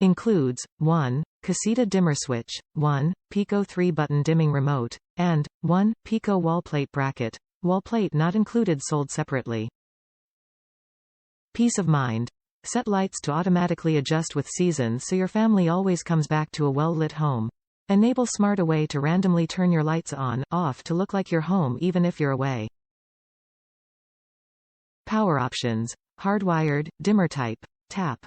Includes 1. Caseta dimmer switch, 1. Pico 3-button dimming remote, and 1. Pico wallplate bracket. Wallplate not included, sold separately. Peace of mind. Set lights to automatically adjust with seasons so your family always comes back to a well-lit home. Enable smart away to randomly turn your lights on, off to look like you're home even if you're away. Power options. Hardwired, dimmer type. Tap.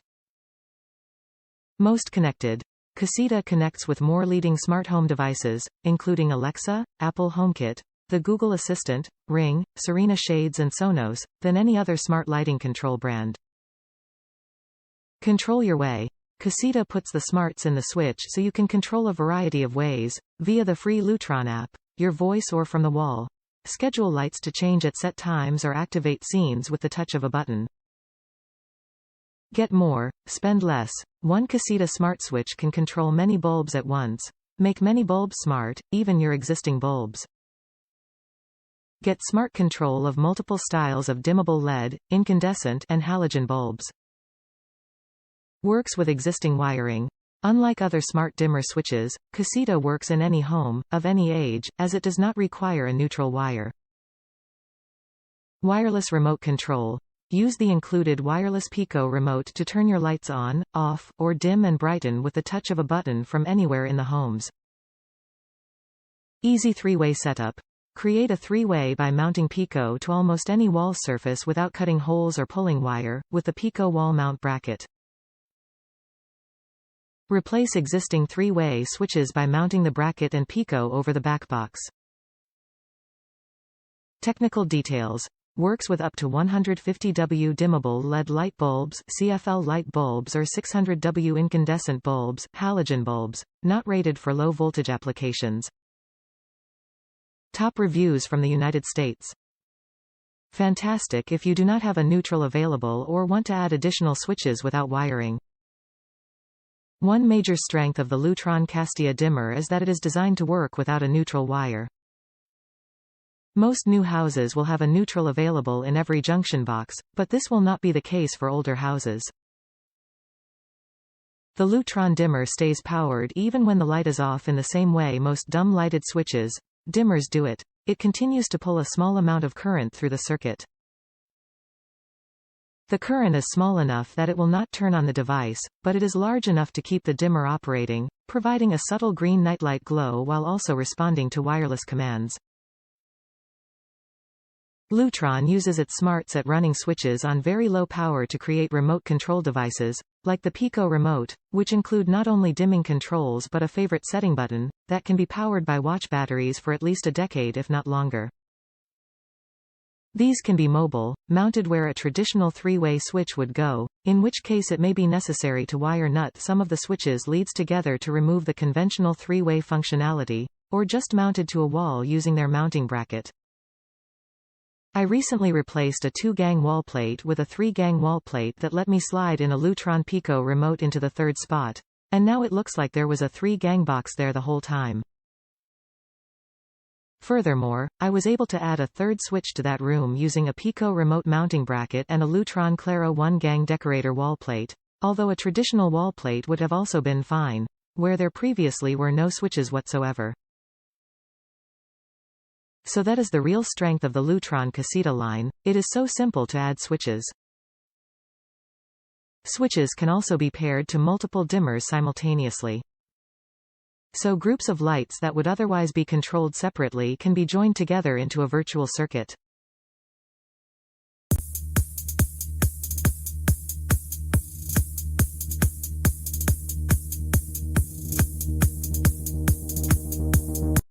Most connected. Caseta connects with more leading smart home devices, including Alexa, Apple HomeKit, the Google Assistant, Ring, Serena shades and Sonos, than any other smart lighting control brand. Control your way. Caseta puts the smarts in the switch so you can control a variety of ways, via the free Lutron app, your voice or from the wall. Schedule lights to change at set times or activate scenes with the touch of a button. Get more, spend less. One Caseta smart switch can control many bulbs at once. Make many bulbs smart, even your existing bulbs. Get smart control of multiple styles of dimmable LED, incandescent and halogen bulbs. Works with existing wiring. Unlike other smart dimmer switches, Caseta works in any home, of any age, as it does not require a neutral wire. Wireless remote control. Use the included wireless Pico remote to turn your lights on, off, or dim and brighten with the touch of a button from anywhere in the homes. Easy 3-way setup. Create a 3-way by mounting Pico to almost any wall surface without cutting holes or pulling wire, with the Pico wall mount bracket. Replace existing 3-way switches by mounting the bracket and Pico over the backbox. Technical details. Works with up to 150W dimmable LED light bulbs, CFL light bulbs or 600W incandescent bulbs, halogen bulbs, not rated for low voltage applications. Top reviews from the United States. Fantastic if you do not have a neutral available or want to add additional switches without wiring. One major strength of the Lutron Caseta dimmer is that it is designed to work without a neutral wire. Most new houses will have a neutral available in every junction box, but this will not be the case for older houses. The Lutron dimmer stays powered even when the light is off in the same way most dumb lighted switches, dimmers do it. It continues to pull a small amount of current through the circuit. The current is small enough that it will not turn on the device, but it is large enough to keep the dimmer operating, providing a subtle green nightlight glow while also responding to wireless commands. Lutron uses its smarts at running switches on very low power to create remote control devices, like the Pico remote, which include not only dimming controls but a favorite setting button, that can be powered by watch batteries for at least a decade if not longer. These can be mobile, mounted where a traditional 3-way switch would go, in which case it may be necessary to wire nut some of the switches leads together to remove the conventional 3-way functionality, or just mounted to a wall using their mounting bracket. I recently replaced a 2-gang wall plate with a 3-gang wall plate that let me slide in a Lutron Pico remote into the third spot, and now it looks like there was a 3-gang box there the whole time. Furthermore, I was able to add a third switch to that room using a Pico remote mounting bracket and a Lutron Claro 1-gang decorator wall plate, although a traditional wall plate would have also been fine, where there previously were no switches whatsoever. So that is the real strength of the Lutron Caseta line, it is so simple to add switches. Switches can also be paired to multiple dimmers simultaneously. So groups of lights that would otherwise be controlled separately can be joined together into a virtual circuit.